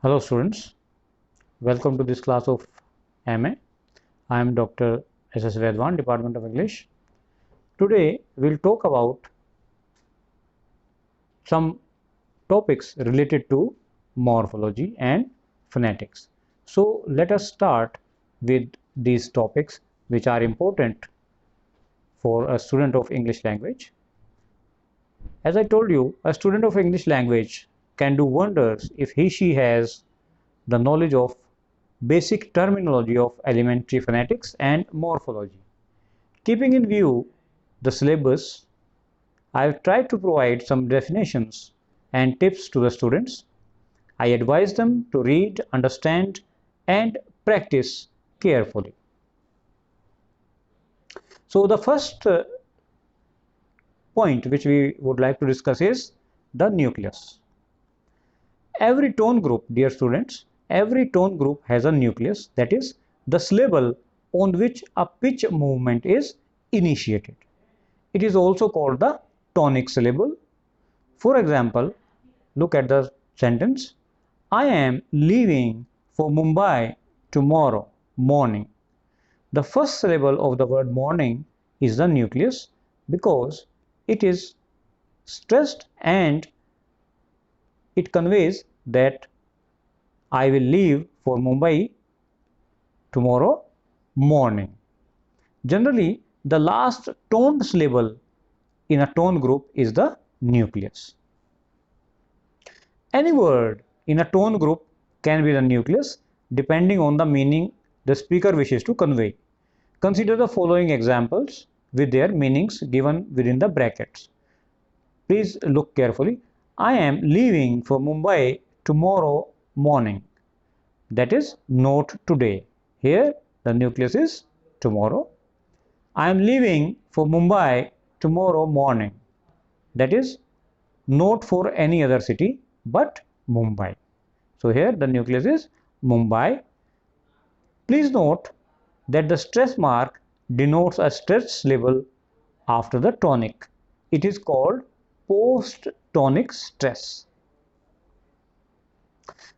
Hello students, welcome to this class of MA. I am Dr. S.S. Vedwan, Department of English. Today we'll talk about some topics related to morphology and phonetics. So let us start with these topics which are important for a student of English language. As I told you, a student of English language can do wonders if she has the knowledge of basic terminology of elementary phonetics and morphology. Keeping in view the syllabus, I have tried to provide some definitions and tips to the students. I advise them to read, understand, and practice carefully. So the first point which we would like to discuss is the nucleus. Every tone group, dear students, every tone group has a nucleus, that is the syllable on which a pitch movement is initiated. It is also called the tonic syllable. For example, look at the sentence, I am leaving for Mumbai tomorrow morning. The first syllable of the word morning is the nucleus because it is stressed and it conveys that I will leave for Mumbai tomorrow morning. Generally, the last toned syllable in a tone group is the nucleus. Any word in a tone group can be the nucleus depending on the meaning the speaker wishes to convey. Consider the following examples with their meanings given within the brackets. Please look carefully. I am leaving for Mumbai tomorrow morning. That is not today. Here the nucleus is tomorrow. I am leaving for Mumbai tomorrow morning. That is not for any other city but Mumbai. So here the nucleus is Mumbai. Please note that the stress mark denotes a stressed syllable after the tonic. It is called post-tonic stress.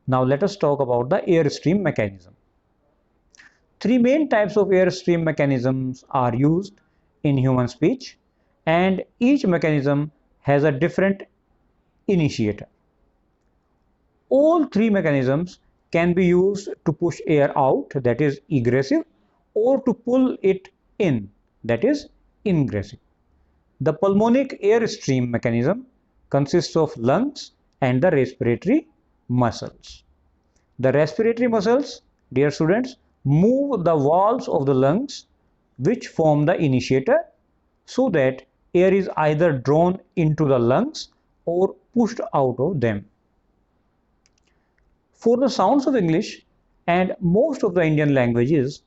Now let us talk about the airstream mechanism. Three main types of airstream mechanisms are used in human speech, and each mechanism has a different initiator. All three mechanisms can be used to push air out, that is egressive, or to pull it in, that is ingressive. The pulmonic airstream mechanism consists of lungs and the respiratory muscles. The respiratory muscles, dear students, move the walls of the lungs which form the initiator so that air is either drawn into the lungs or pushed out of them. For the sounds of English and most of the Indian languages,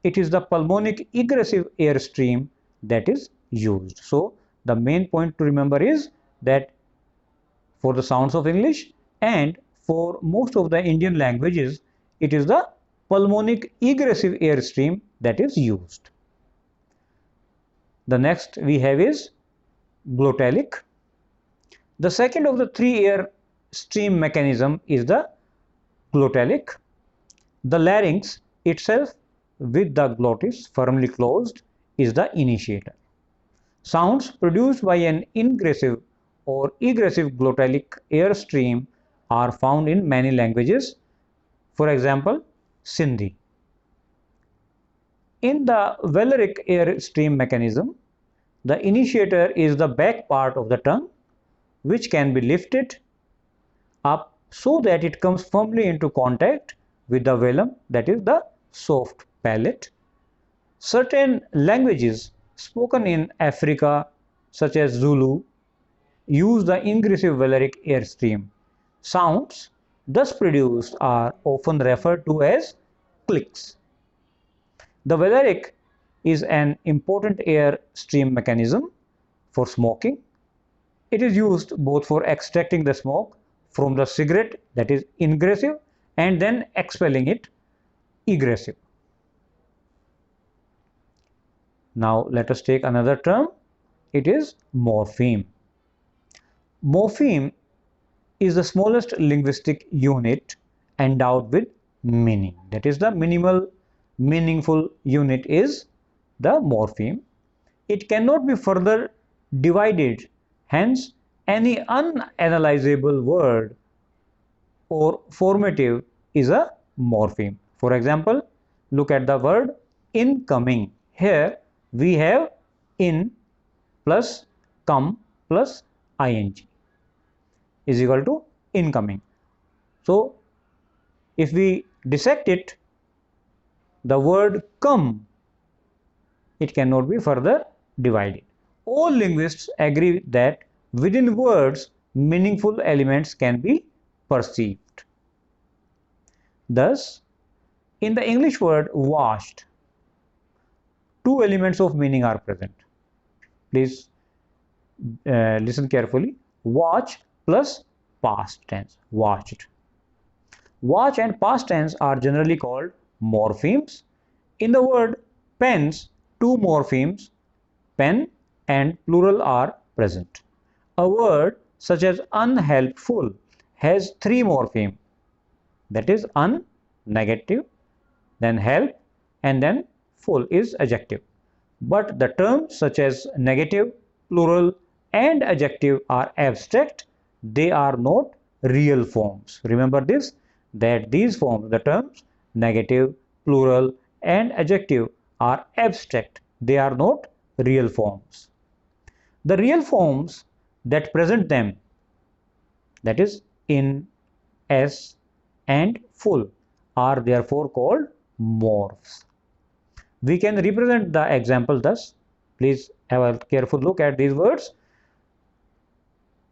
it is the pulmonic egressive airstream that is used. So the main point to remember is that for the sounds of English and for most of the Indian languages, it is the pulmonic egressive airstream that is used. The next we have is glottalic. The second of the three airstream mechanism is the glottalic. The larynx itself with the glottis firmly closed is the initiator. Sounds produced by an ingressive or egressive glottalic airstream are found in many languages. For example, Sindhi. In the velaric airstream mechanism, the initiator is the back part of the tongue, which can be lifted up so that it comes firmly into contact with the velum, that is the soft palate. Certain languages spoken in Africa, such as Zulu, use the ingressive velaric airstream. Sounds thus produced are often referred to as clicks. The velaric is an important airstream mechanism for smoking. It is used both for extracting the smoke from the cigarette, that is ingressive, and then expelling it, egressive. Now let us take another term. It is morpheme. Morpheme is the smallest linguistic unit endowed with meaning. That is, the minimal meaningful unit is the morpheme. It cannot be further divided, hence any unanalyzable word or formative is a morpheme. For example, look at the word incoming. Here we have in plus come plus ing is equal to incoming. So if we dissect it, the word come, it cannot be further divided. All linguists agree that within words, meaningful elements can be perceived. Thus, in the English word washed, two elements of meaning are present. Please listen carefully. Watch plus past tense, watched. Watch and past tense are generally called morphemes. In the word pens, two morphemes, pen and plural, are present. A word such as unhelpful has three morphemes, that is un, negative, then help, and then full is adjective. But the terms such as negative, plural, and adjective are abstract. They are not real forms. Remember this, that these forms, the terms negative, plural, and adjective, are abstract. They are not real forms. The real forms that present them, that is in, as, and full, are therefore called morphs. We can represent the example thus. Please have a careful look at these words.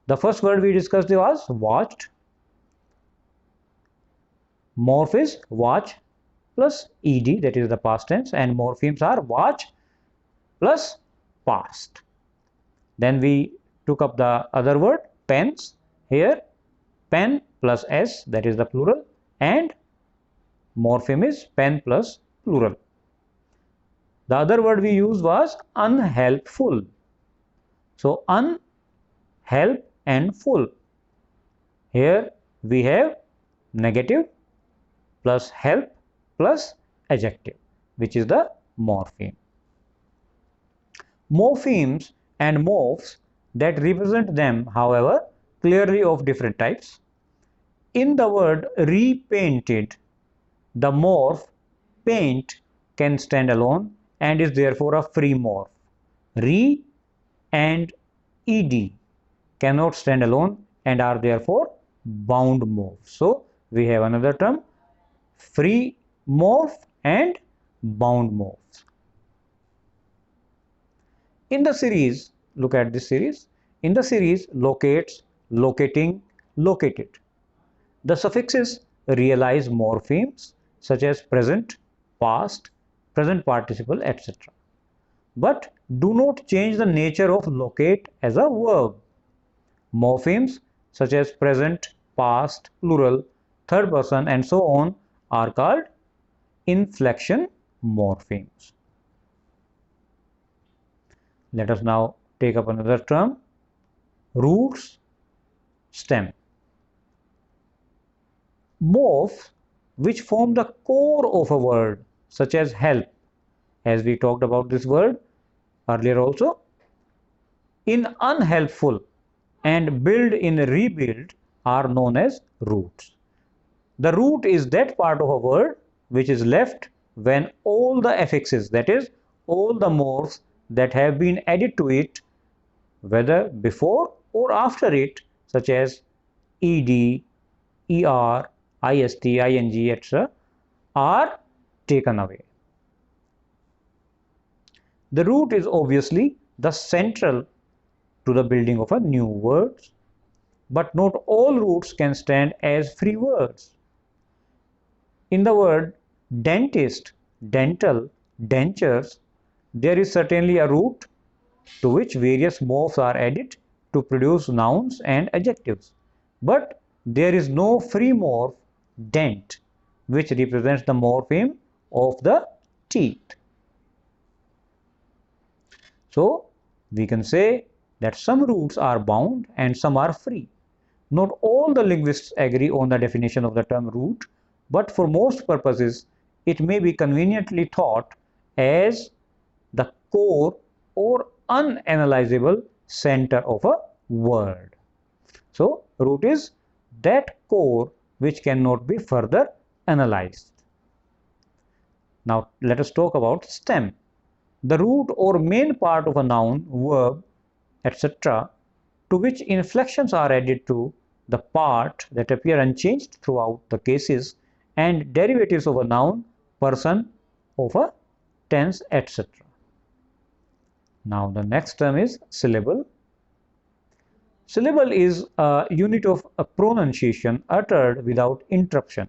The first word we discussed was watched. Morph is watch plus ed, that is the past tense, and morphemes are watch plus past. Then we took up the other word pens. Here pen plus s, that is the plural, and morpheme is pen plus plural. The other word we used was unhelpful. So unhelp and full. Here we have negative plus help plus adjective, which is the morpheme. Morphemes and morphs that represent them, however, clearly of different types. In the word repainted, the morph paint can stand alone and is therefore a free morph. Re and ed cannot stand alone and are therefore bound morphs. So we have another term, free morph and bound morphs. In the series, look at this series. In the series locates, locating, located, the suffixes realize morphemes such as present, past, present participle, etc. but do not change the nature of locate as a verb. Morphemes such as present, past, plural, third person, and so on are called inflection morphemes. Let us now take up another term, roots, stem. Morphs which form the core of a word, such as help, as we talked about this word earlier also, in unhelpful, and build in rebuild, are known as roots. The root is that part of a word which is left when all the affixes, that is, all the morphs that have been added to it, whether before or after it, such as ed, er, ist, ing, etc., are taken away. The root is obviously the central to the building of a new word, but not all roots can stand as free words. In the word dentist, dental, dentures, there is certainly a root to which various morphs are added to produce nouns and adjectives, but there is no free morph dent which represents the morpheme of the teeth. So we can say that some roots are bound and some are free. Not all the linguists agree on the definition of the term root, but for most purposes it may be conveniently thought as the core or unanalyzable center of a word. So root is that core which cannot be further analyzed. Now let us talk about stem. The root or main part of a noun, verb, etc., to which inflections are added to the part that appear unchanged throughout the cases and derivatives of a noun, person, of a tense, etc. Now the next term is syllable. Syllable is a unit of a pronunciation uttered without interruption,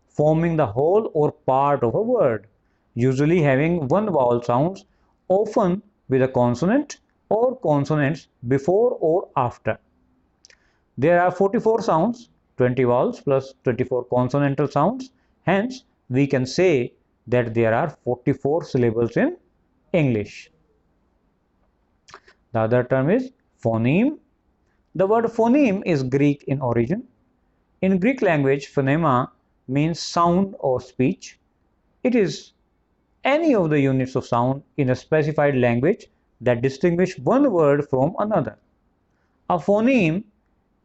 forming the whole or part of a word, usually having one vowel sounds, often with a consonant or consonants before or after. There are 44 sounds, 20 vowels plus 24 consonantal sounds. Hence, we can say that there are 44 syllables in English. The other term is phoneme. The word phoneme is Greek in origin. In Greek language, phonema means sound or speech. It is any of the units of sound in a specified language that distinguish one word from another. A phoneme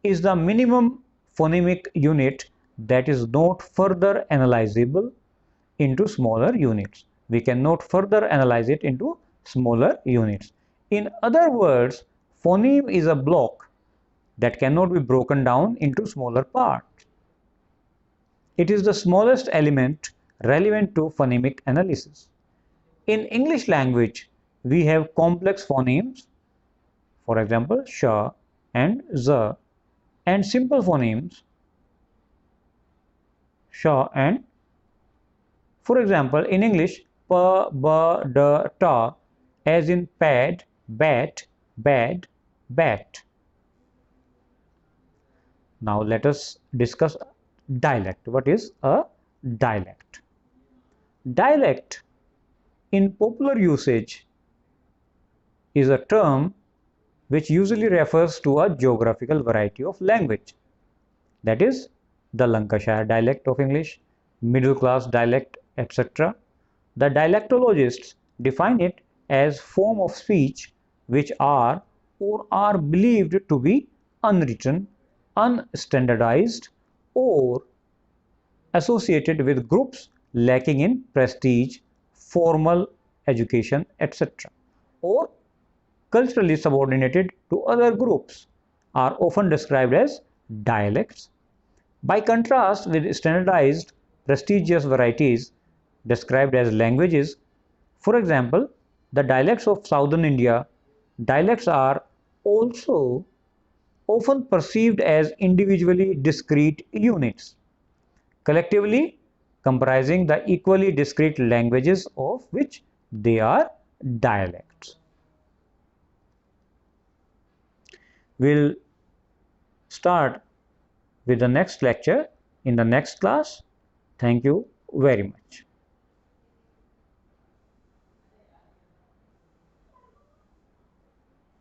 is the minimum phonemic unit that is not further analyzable into smaller units. We cannot further analyze it into smaller units. In other words, phoneme is a block that cannot be broken down into smaller parts. It is the smallest element relevant to phonemic analysis. In English language, we have complex phonemes, for example, sh and z, and simple phonemes, sh and, for example, in English, p, b, d, ta, as in pad, bat, bad, bat. Now let us discuss dialect. What is a dialect? Dialect in popular usage is a term which usually refers to a geographical variety of language. That is the Lancashire dialect of English, middle class dialect, etc. The dialectologists define it as form of speech which are or are believed to be unwritten, unstandardized, or associated with groups lacking in prestige, formal education, etc., or culturally subordinated to other groups, are often described as dialects. By contrast with standardized, prestigious varieties described as languages, for example, the dialects of southern India, dialects are also often perceived as individually discrete units, collectively comprising the equally discrete languages of which they are dialects. We'll start with the next lecture in the next class. Thank you very much.